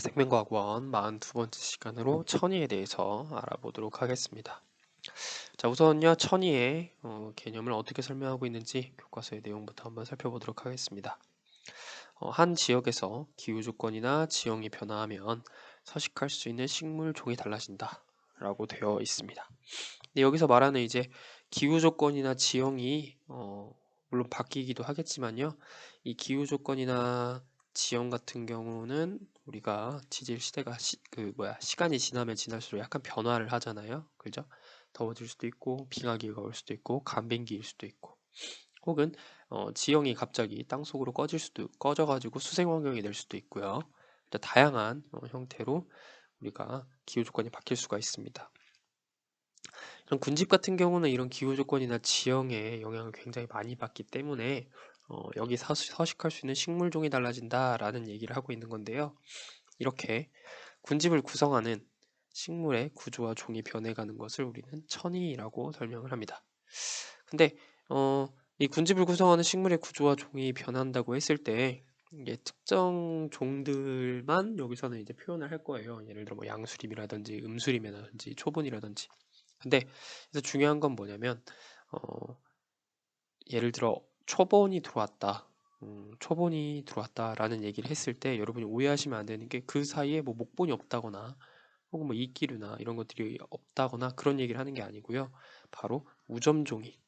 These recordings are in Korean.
생명과학원 42번째 시간으로 천위에 대해서 알아보도록 하겠습니다. 자, 우선요, 천위의 개념을 어떻게 설명하고 있는지 교과서의 내용부터 한번 살펴보도록 하겠습니다. 한 지역에서 기후 조건이나 지형이 변화하면 서식할 수 있는 식물 종이 달라진다 라고 되어 있습니다. 근데 여기서 말하는 이제 기후 조건이나 지형이 물론 바뀌기도 하겠지만요, 이 기후 조건이나 지형 같은 경우는 우리가 지질 시대가 시간이 지나면 지날수록 약간 변화를 하잖아요. 그죠? 더워질 수도 있고 빙하기가 올 수도 있고 간빙기일 수도 있고, 혹은 지형이 갑자기 땅속으로 꺼져가지고 수생 환경이 될 수도 있고요. 다양한 형태로 우리가 기후 조건이 바뀔 수가 있습니다. 이런 군집 같은 경우는 이런 기후 조건이나 지형의 영향을 굉장히 많이 받기 때문에 여기 서식할 수 있는 식물종이 달라진다라는 얘기를 하고 있는 건데요. 이렇게 군집을 구성하는 식물의 구조와 종이 변해가는 것을 우리는 천이라고 설명을 합니다. 근데 이 군집을 구성하는 식물의 구조와 종이 변한다고 했을 때 이게 특정 종들만 여기서는 이제 표현을 할 거예요. 예를 들어 뭐 양수림이라든지 음수림이라든지 초본이라든지. 근데 그래서 중요한 건 뭐냐면 예를 들어 초본이 들어왔다. 초본이 들어왔다라는 얘기를 했을 때 여러분이 오해하시면 안 되는 게 그 사이에 뭐 목본이 없다거나 혹은 뭐 이끼류나 이런 것들이 없다거나 그런 얘기를 하는 게 아니고요. 바로 우점종이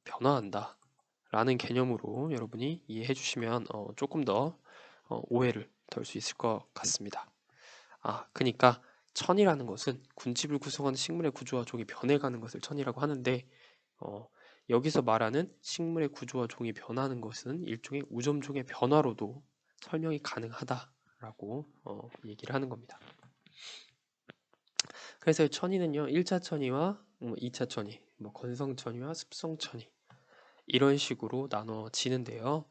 변화한다 라는 개념으로 여러분이 이해해 주시면 조금 더 오해를 덜 수 있을 것 같습니다. 그러니까 천이라는 것은 군집을 구성하는 식물의 구조와 종이 변해가는 것을 천이라고 하는데, 여기서 말하는 식물의 구조와 종이 변하는 것은 일종의 우점종의 변화로도 설명이 가능하다라고 얘기를 하는 겁니다. 그래서 천이는요, 1차 천이와 2차 천이, 뭐 건성 천이와 습성 천이 이런 식으로 나눠지는데요.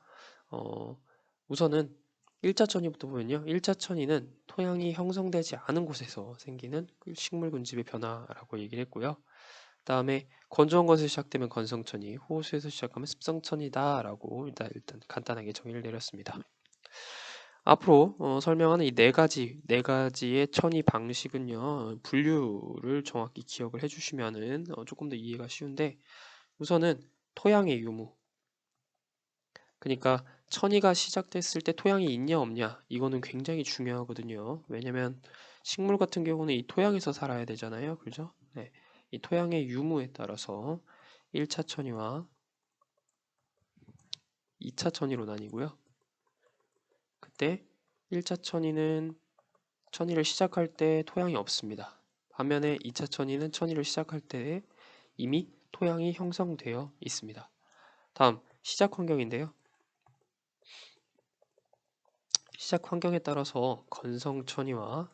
우선은 1차 천이부터 보면요. 1차 천이는 토양이 형성되지 않은 곳에서 생기는 식물 군집의 변화라고 얘기를 했고요. 다음에 건조한 것에서 시작되면 건성천이, 호수에서 시작하면 습성천이다라고 일단 간단하게 정의를 내렸습니다. 앞으로 설명하는 이 네 가지의 천이 방식은요, 분류를 정확히 기억을 해주시면은 조금 더 이해가 쉬운데, 우선은 토양의 유무. 그러니까 천이가 시작됐을 때 토양이 있냐 없냐, 이거는 굉장히 중요하거든요. 왜냐면 식물 같은 경우는 이 토양에서 살아야 되잖아요. 그죠? 네. 이 토양의 유무에 따라서 1차 천이와 2차 천이로 나뉘고요. 그때 1차 천이는 천이를 시작할 때 토양이 없습니다. 반면에 2차 천이는 천이를 시작할 때 이미 토양이 형성되어 있습니다. 다음 시작 환경인데요. 시작 환경에 따라서 건성천이와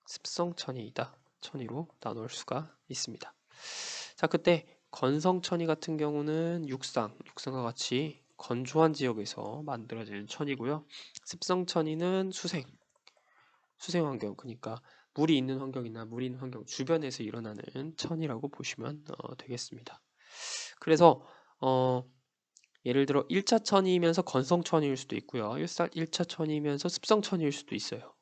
습성천이이다. 천이로 나눌 수가 있습니다. 자, 그때 건성천이 같은 경우는 육상과 같이 건조한 지역에서 만들어지는 천이고요. 습성천이는 수생 환경, 그러니까 물이 있는 환경이나 물이 있는 환경 주변에서 일어나는 천이라고 보시면 되겠습니다. 그래서 예를 들어 1차 천이면서 건성천일 수도 있고요. 1차 천이면서 습성천일 수도 있어요.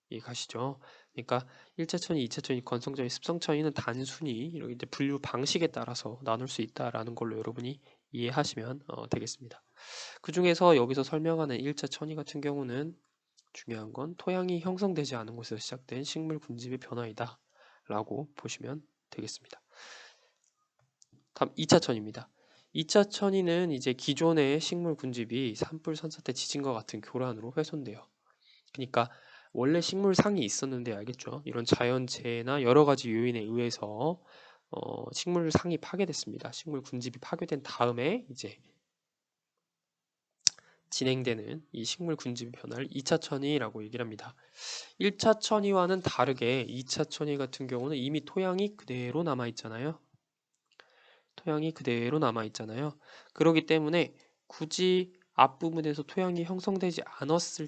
이해가시죠? 그러니까 1차 천이, 2차 천이, 건성천이, 습성천이는 단순히 이렇게 이제 분류 방식에 따라서 나눌 수 있다라는 걸로 여러분이 이해하시면 되겠습니다. 그 중에서 여기서 설명하는 1차 천이 같은 경우는 중요한 건 토양이 형성되지 않은 곳에서 시작된 식물 군집의 변화이다 라고 보시면 되겠습니다. 다음 2차 천입니다. 2차 천이는 이제 기존의 식물 군집이 산불, 산사태, 지진과 같은 교란으로 훼손돼요. 그러니까 원래 식물상이 있었는데, 알겠죠? 이런 자연재해나 여러 가지 요인에 의해서 식물상이 파괴됐습니다. 식물 군집이 파괴된 다음에 이제 진행되는 이 식물 군집의 변화를 2차 천이라고 얘기를 합니다. 1차 천이와는 다르게 2차 천이 같은 경우는 이미 토양이 그대로 남아 있잖아요. 그렇기 때문에 굳이 앞부분에서 토양이 형성되지 않았을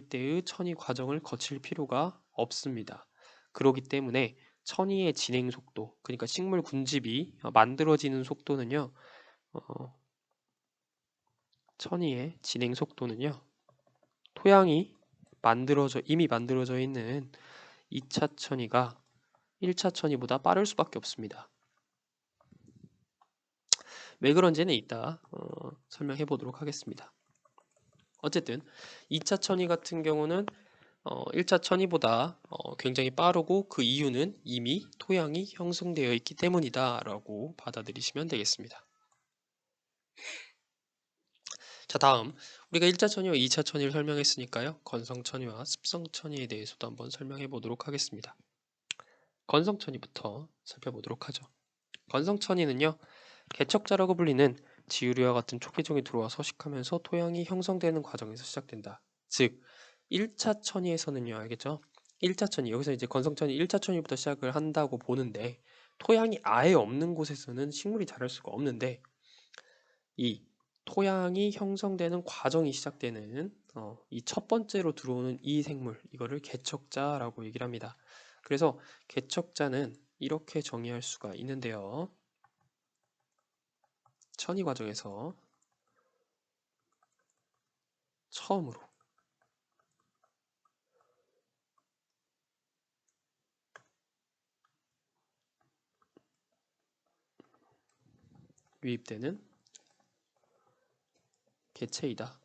때의 천이 과정을 거칠 필요가 없습니다. 그렇기 때문에 천이의 진행 속도, 그러니까 식물 군집이 만들어지는 속도는요, 천이의 진행 속도는요. 이미 만들어져 있는 2차 천이가 1차 천이보다 빠를 수밖에 없습니다. 왜 그런지는 이따 설명해 보도록 하겠습니다. 어쨌든 2차 천이 같은 경우는 1차 천이보다 굉장히 빠르고 그 이유는 이미 토양이 형성되어 있기 때문이다 라고 받아들이시면 되겠습니다. 자, 다음 우리가 1차 천이와 2차 천이를 설명했으니까요. 건성 천이와 습성 천이에 대해서도 한번 설명해 보도록 하겠습니다. 건성 천이부터 살펴보도록 하죠. 건성 천이는요. 개척자라고 불리는 지유류와 같은 초기종이 들어와 서식하면서 토양이 형성되는 과정에서 시작된다. 즉 1차 천이에서는요. 알겠죠? 1차 천이 여기서 이제 건성 천이 1차 천이부터 시작을 한다고 보는데 토양이 아예 없는 곳에서는 식물이 자랄 수가 없는데 이 토양이 형성되는 과정이 시작되는 이 첫 번째로 들어오는 이 생물 이거를 개척자라고 얘기를 합니다. 그래서 개척자는 이렇게 정의할 수가 있는데요. 천이 과정에서 처음으로 유입되는 개체이다.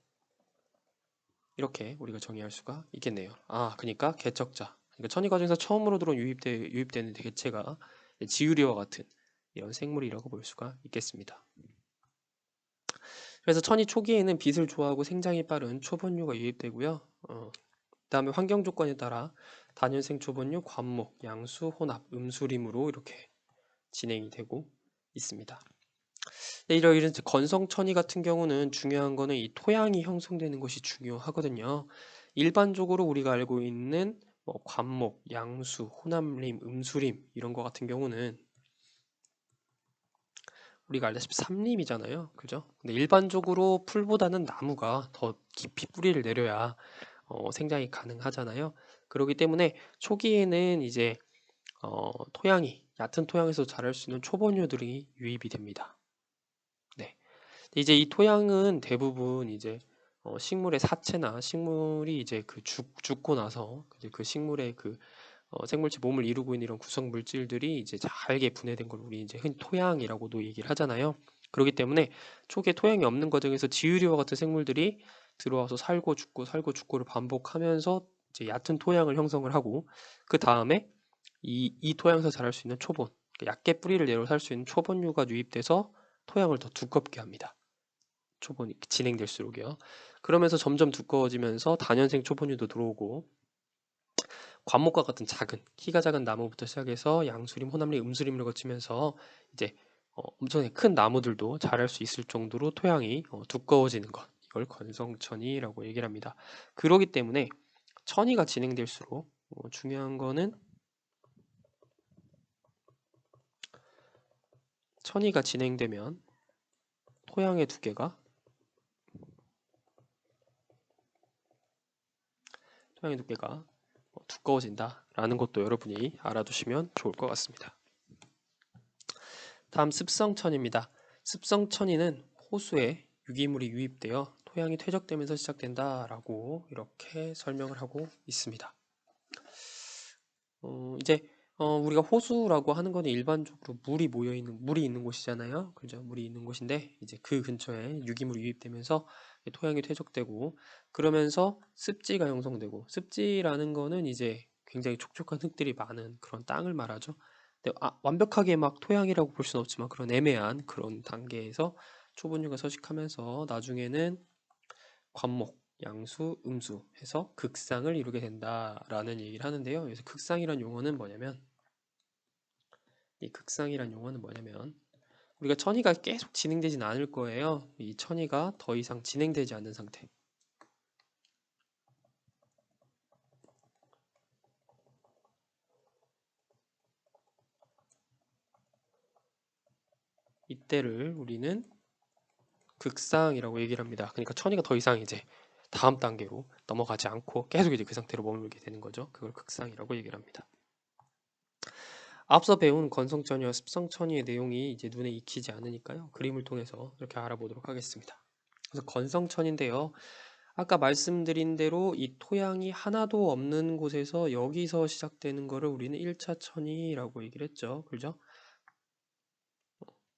이렇게 우리가 정의할 수가 있겠네요. 그러니까 개척자. 그러니까 천이 과정에서 처음으로 들어온 유입되는 개체가 지유리와 같은 이런 생물이라고 볼 수가 있겠습니다. 그래서 천이 초기에는 빛을 좋아하고 생장이 빠른 초본류가 유입되고요. 그다음에 환경 조건에 따라 단연생 초본류, 관목, 양수, 혼합, 음수림으로 이렇게 진행이 되고 있습니다. 이런 건성천이 같은 경우는 중요한 거는 이 토양이 형성되는 것이 중요하거든요. 일반적으로 우리가 알고 있는 뭐 관목, 양수, 혼합림, 음수림 이런 거 같은 경우는 우리가 알다시피 삼림이잖아요. 그죠? 근데 일반적으로 풀보다는 나무가 더 깊이 뿌리를 내려야 생장이 가능하잖아요. 그렇기 때문에 초기에는 이제 토양이 얕은 토양에서 자랄 수 있는 초본류들이 유입이 됩니다. 네. 이제 이 토양은 대부분 이제 식물의 사체나 식물이 이제 죽고 나서 이제 그 식물의 생물체 몸을 이루고 있는 이런 구성 물질들이 이제 잘게 분해된 걸 우리 이제 흔히 토양이라고도 얘기를 하잖아요. 그렇기 때문에 초기에 토양이 없는 과정에서 지유리와 같은 생물들이 들어와서 살고 죽고를 반복하면서 이제 얕은 토양을 형성을 하고 그 다음에 이 토양에서 자랄 수 있는 초본, 그러니까 얕게 뿌리를 내려 살 수 있는 초본류가 유입돼서 토양을 더 두껍게 합니다. 초본이 진행될수록이요. 그러면서 점점 두꺼워지면서 단연생 초본류도 들어오고 관목과 같은 키가 작은 나무부터 시작해서 양수림, 호남림, 음수림을 거치면서 이제 엄청나게 큰 나무들도 자랄 수 있을 정도로 토양이 두꺼워지는 것. 이걸 건성천이라고 얘기를 합니다. 그러기 때문에 천이가 진행될수록 중요한 거는 천이가 진행되면 토양의 두께가 두꺼워진다라는 것도 여러분이 알아두시면 좋을 것 같습니다. 다음 습성천입니다. 습성천이는 호수에 유기물이 유입되어 토양이 퇴적되면서 시작된다라고 이렇게 설명을 하고 있습니다. 이제 우리가 호수라고 하는 거는 일반적으로 물이 있는 곳이잖아요. 그죠? 물이 있는 곳인데 이제 그 근처에 유기물이 유입되면서 토양이 퇴적되고 그러면서 습지가 형성되고 습지라는 거는 이제 굉장히 촉촉한 흙들이 많은 그런 땅을 말하죠. 근데 완벽하게 막 토양이라고 볼 수는 없지만 그런 애매한 그런 단계에서 초본류가 서식하면서 나중에는 관목, 양수, 음수 해서 극상을 이루게 된다라는 얘기를 하는데요. 그래서 극상이란 용어는 뭐냐면 우리가 천이가 계속 진행되진 않을 거예요. 이 천이가 더 이상 진행되지 않는 상태. 이때를 우리는 극상이라고 얘기를 합니다. 그러니까 천이가 더 이상 이제 다음 단계로 넘어가지 않고 계속 이제 그 상태로 머물게 되는 거죠. 그걸 극상이라고 얘기를 합니다. 앞서 배운 건성천이와 습성천이의 내용이 이제 눈에 익히지 않으니까요. 그림을 통해서 이렇게 알아보도록 하겠습니다. 그래서 건성천인데요. 아까 말씀드린 대로 이 토양이 하나도 없는 곳에서 여기서 시작되는 거를 우리는 1차 천이라고 얘기를 했죠. 그죠?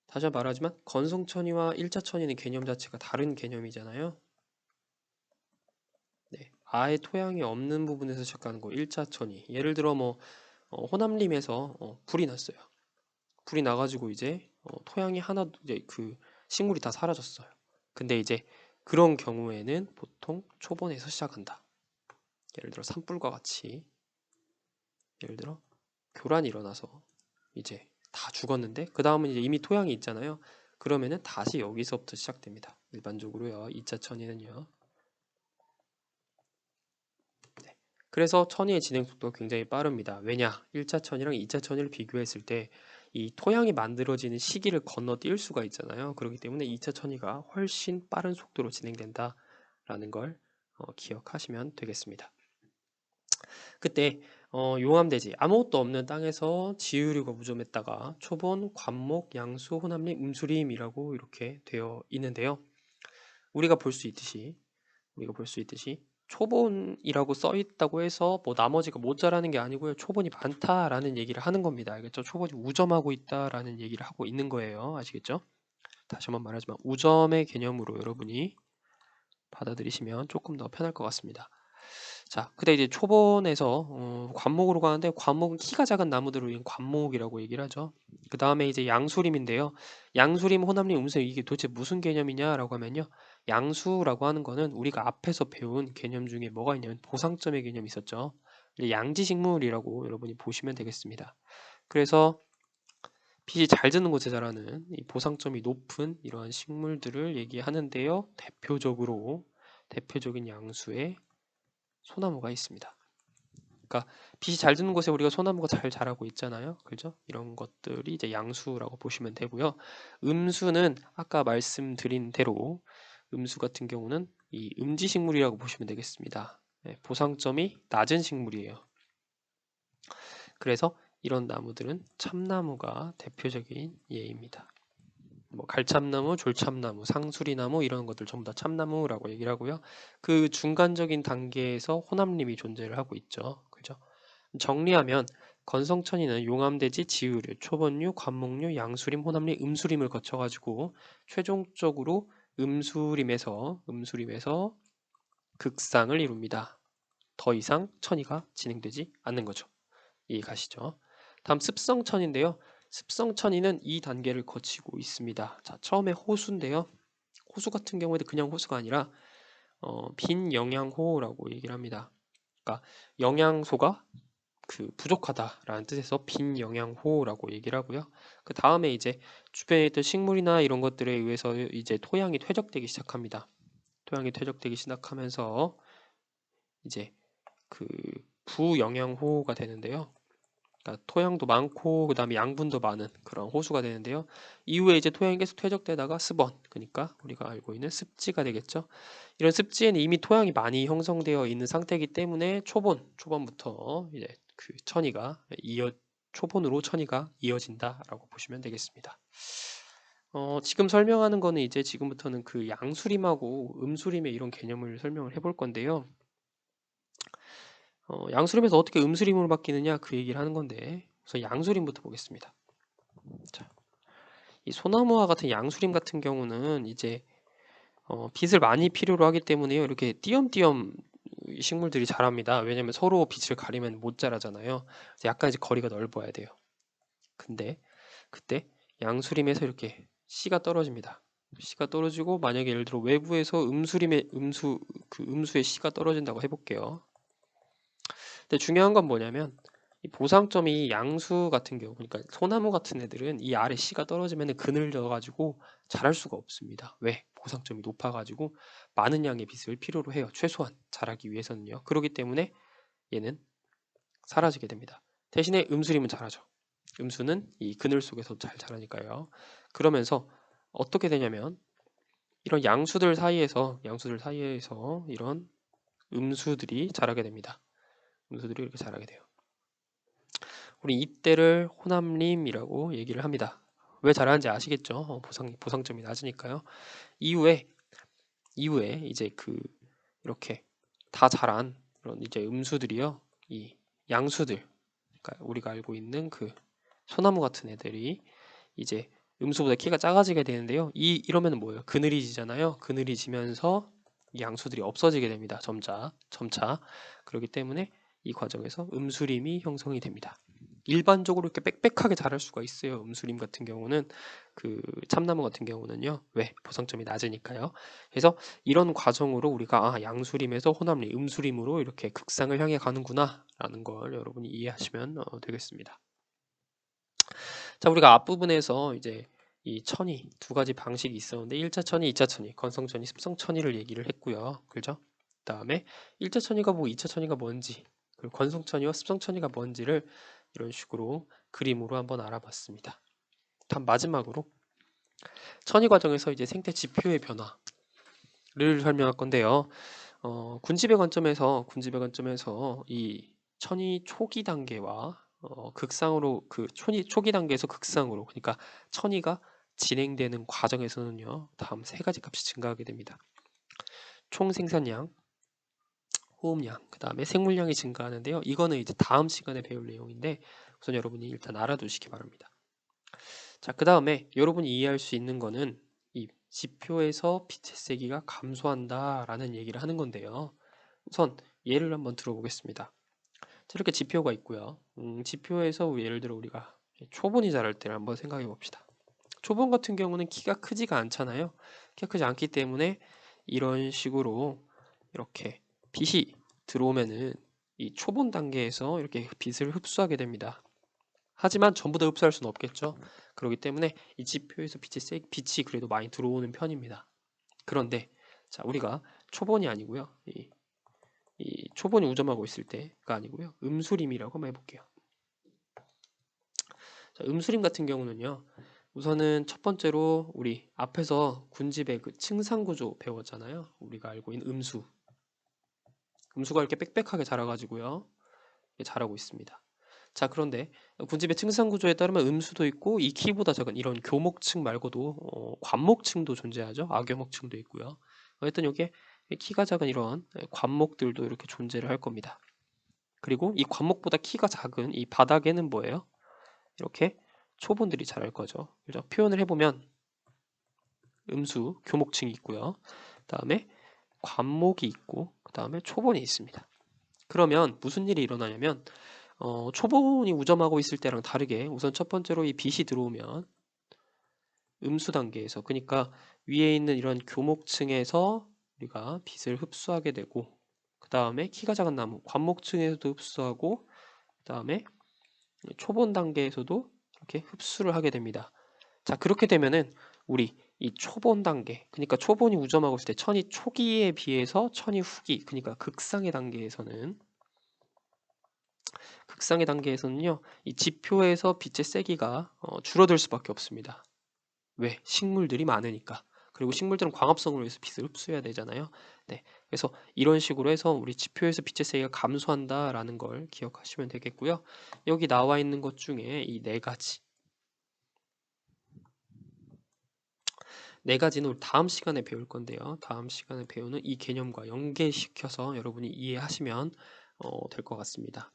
다시 한번 말하지만 건성천이와 1차 천이는 개념 자체가 다른 개념이잖아요. 네. 아예 토양이 없는 부분에서 시작하는 거 1차 천이. 예를 들어 뭐 호남림에서 불이 났어요. 불이 나가지고 이제 토양이 하나도 이제 그 식물이 다 사라졌어요. 근데 이제 그런 경우에는 보통 초본에서 시작한다. 예를 들어 산불과 같이 예를 들어 교란이 일어나서 이제 다 죽었는데 그 다음은 이제 이미 토양이 있잖아요. 그러면은 다시 여기서부터 시작됩니다. 일반적으로요. 2차 천이는요. 네. 그래서 천이의 진행 속도가 굉장히 빠릅니다. 왜냐? 1차 천이랑 2차 천이를 비교했을 때 이 토양이 만들어지는 시기를 건너뛸 수가 있잖아요. 그렇기 때문에 2차 천이가 훨씬 빠른 속도로 진행된다라는 걸 기억하시면 되겠습니다. 그때 용암대지 아무것도 없는 땅에서 지유류가 무좀했다가 초본, 관목, 양수, 호남림, 음수림이라고 이렇게 되어 있는데요. 우리가 볼 수 있듯이 초본이라고 써 있다고 해서 뭐 나머지가 못 자라는 게 아니고요. 초본이 많다라는 얘기를 하는 겁니다. 알겠죠? 초본이 우점하고 있다라는 얘기를 하고 있는 거예요. 아시겠죠? 다시 한번 말하지만 우점의 개념으로 여러분이 받아들이시면 조금 더 편할 것 같습니다. 자, 근데 이제 초본에서 관목으로 가는데 관목은 키가 작은 나무들을 우리는 관목이라고 얘기를 하죠. 그 다음에 이제 양수림인데요. 양수림, 호남림, 음수림 이게 도대체 무슨 개념이냐라고 하면요. 양수라고 하는 거는 우리가 앞에서 배운 개념 중에 뭐가 있냐면 보상점의 개념이 있었죠. 이제 양지식물이라고 여러분이 보시면 되겠습니다. 그래서 빛이 잘 드는 곳에 자라는 이 보상점이 높은 이러한 식물들을 얘기하는데요. 대표적인 양수의 소나무가 있습니다. 그러니까 빛이 잘 드는 곳에 우리가 소나무가 잘 자라고 있잖아요. 그죠? 이런 것들이 이제 양수라고 보시면 되고요. 음수는 아까 말씀드린 대로 음수 같은 경우는 이 음지식물이라고 보시면 되겠습니다. 네, 보상점이 낮은 식물이에요. 그래서 이런 나무들은 참나무가 대표적인 예입니다. 뭐 갈참나무, 졸참나무, 상수리나무 이런 것들 전부 다 참나무라고 얘기를 하고요. 그 중간적인 단계에서 호남림이 존재를 하고 있죠. 그죠? 정리하면 건성천이는 용암대지, 지유류, 초본류, 관목류, 양수림, 호남림, 음수림을 거쳐가지고 최종적으로 음수림에서 극상을 이룹니다. 더 이상 천이가 진행되지 않는 거죠. 이해가시죠? 다음 습성천인데요. 습성천이는 이 단계를 거치고 있습니다. 자, 처음에 호수인데요. 호수 같은 경우에도 그냥 호수가 아니라 빈영양호라고 얘기를 합니다. 그러니까 영양소가 부족하다라는 뜻에서 빈영양호라고 얘기를 하고요. 그 다음에 이제 주변에 있던 식물이나 이런 것들에 의해서 이제 토양이 퇴적되기 시작합니다. 토양이 퇴적되기 시작하면서 이제 그 부영양호가 되는데요. 그러니까 토양도 많고 그다음에 양분도 많은 그런 호수가 되는데요. 이후에 이제 토양이 계속 퇴적되다가 습원, 그러니까 우리가 알고 있는 습지가 되겠죠. 이런 습지에는 이미 토양이 많이 형성되어 있는 상태이기 때문에 초본부터 이제 초본으로 천이가 이어진다라고 보시면 되겠습니다. 지금 설명하는 거는 이제 지금부터는 그 양수림하고 음수림의 이런 개념을 설명을 해볼 건데요. 양수림에서 어떻게 음수림으로 바뀌느냐 그 얘기를 하는 건데 우선 양수림부터 보겠습니다. 자, 이 소나무와 같은 양수림 같은 경우는 이제 빛을 많이 필요로 하기 때문에요. 이렇게 띄엄띄엄 식물들이 자랍니다. 왜냐면 서로 빛을 가리면 못 자라잖아요. 그래서 약간 이제 거리가 넓어야 돼요. 근데 그때 양수림에서 이렇게 씨가 떨어집니다. 씨가 떨어지고 만약에 예를 들어 외부에서 음수의 씨가 떨어진다고 해볼게요. 근데 중요한 건 뭐냐면 이 보상점이 양수 같은 경우, 그러니까 소나무 같은 애들은 이 아래 씨가 떨어지면 그늘져가지고 자랄 수가 없습니다. 왜? 보상점이 높아가지고 많은 양의 빛을 필요로 해요. 최소한 자라기 위해서는요. 그렇기 때문에 얘는 사라지게 됩니다. 대신에 음수림은 자라죠. 음수는 이 그늘 속에서 잘 자라니까요. 그러면서 어떻게 되냐면 이런 양수들 사이에서 이런 음수들이 자라게 됩니다. 음수들이 이렇게 자라게 돼요. 우리 이때를 호남림이라고 얘기를 합니다. 왜 자라는지 아시겠죠? 보상점이 낮으니까요. 이후에 이후에 이제 이렇게 다 자란 그런 이제 음수들이요. 이 양수들, 그러니까 우리가 알고 있는 소나무 같은 애들이 이제 음수보다 키가 작아지게 되는데요. 이러면 뭐예요? 그늘이지잖아요. 그늘이지면서 이 양수들이 없어지게 됩니다. 점차. 그렇기 때문에 이 과정에서 음수림이 형성이 됩니다. 일반적으로 이렇게 빽빽하게 자랄 수가 있어요. 음수림 같은 경우는 참나무 같은 경우는요. 왜? 보상점이 낮으니까요. 그래서 이런 과정으로 우리가 양수림에서 호남림, 음수림으로 이렇게 극상을 향해 가는구나 라는 걸 여러분이 이해하시면 되겠습니다. 자, 우리가 앞부분에서 이제 이 천이 두 가지 방식이 있었는데 1차 천이, 2차 천이, 건성천이, 습성천이를 얘기를 했고요. 그죠? 그다음에 1차 천이가 뭐 2차 천이가 뭔지, 그리고 건성천이와 습성천이가 뭔지를 이런 식으로 그림으로 한번 알아봤습니다. 다음 마지막으로 천이 과정에서 이제 생태 지표의 변화를 설명할 건데요. 군집의 관점에서 이 천이 초기 단계와 극상으로 초기 단계에서 극상으로, 그러니까 천이가 진행되는 과정에서는요, 다음 세 가지 값이 증가하게 됩니다. 총 생산량, 호흡량, 그 다음에 생물량이 증가하는데요. 이거는 이제 다음 시간에 배울 내용인데 우선 여러분이 일단 알아두시기 바랍니다. 자, 그 다음에 여러분이 이해할 수 있는 거는 이 지표에서 빛의 세기가 감소한다라는 얘기를 하는 건데요. 우선 예를 한번 들어보겠습니다. 자, 이렇게 지표가 있고요. 지표에서 예를 들어 우리가 초본이 자랄 때를 한번 생각해 봅시다. 초본 같은 경우는 키가 크지가 않잖아요. 키가 크지 않기 때문에 이런 식으로 이렇게 빛이 들어오면은 이 초본 단계에서 이렇게 빛을 흡수하게 됩니다. 하지만 전부 다 흡수할 수는 없겠죠. 그렇기 때문에 이 지표에서 빛이 그래도 많이 들어오는 편입니다. 그런데 자, 우리가 초본이 아니고요. 이 초본이 우점하고 있을 때가 아니고요. 음수림이라고 한번 해볼게요. 자, 음수림 같은 경우는요. 우선은 첫 번째로 우리 앞에서 군집의 층상구조 배웠잖아요. 우리가 알고 있는 음수가 이렇게 빽빽하게 자라가지고요. 자라고 있습니다. 자, 그런데 군집의 층상구조에 따르면 음수도 있고 이 키보다 작은 이런 교목층 말고도 관목층도 존재하죠. 아교목층도 있고요. 하여튼 여기에 키가 작은 이런 관목들도 이렇게 존재를 할 겁니다. 그리고 이 관목보다 키가 작은 이 바닥에는 뭐예요? 이렇게 초본들이 자랄 거죠. 그죠? 표현을 해보면 음수, 교목층이 있고요. 그 다음에 관목이 있고 그 다음에 초본이 있습니다. 그러면 무슨 일이 일어나냐면 초본이 우점하고 있을 때랑 다르게 우선 첫 번째로 이 빛이 들어오면 음수 단계에서, 그러니까 위에 있는 이런 교목층에서 우리가 빛을 흡수하게 되고 그 다음에 키가 작은 나무 관목층에서도 흡수하고 그 다음에 초본 단계에서도 이렇게 흡수를 하게 됩니다. 자, 그렇게 되면은 우리 이 초본 단계, 그러니까 초본이 우점하고 있을 때 천이 초기에 비해서 천이 후기, 그러니까 극상의 단계에서는요, 이 지표에서 빛의 세기가 줄어들 수밖에 없습니다. 왜? 식물들이 많으니까. 그리고 식물들은 광합성을 위해서 빛을 흡수해야 되잖아요. 네, 그래서 이런 식으로 해서 우리 지표에서 빛의 세기가 감소한다라는 걸 기억하시면 되겠고요. 여기 나와 있는 것 중에 이 네 가지는 우리 다음 시간에 배울 건데요. 다음 시간에 배우는 이 개념과 연계시켜서 여러분이 이해하시면 될 것 같습니다.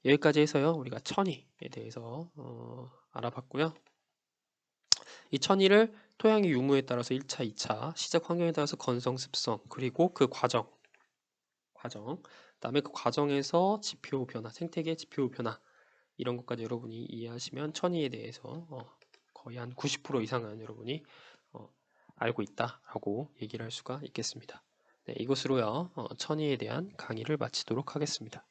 여기까지 해서요. 우리가 천이에 대해서 알아봤고요. 이 천이를 토양의 유무에 따라서 1차, 2차, 시작 환경에 따라서 건성, 습성, 그리고 그 과정, 그다음에 그 과정에서 지표 변화, 생태계 지표 변화 이런 것까지 여러분이 이해하시면 천이에 대해서 거의 한 90% 이상은 여러분이 알고 있다라고 얘기를 할 수가 있겠습니다. 네, 이것으로요 천이에 대한 강의를 마치도록 하겠습니다.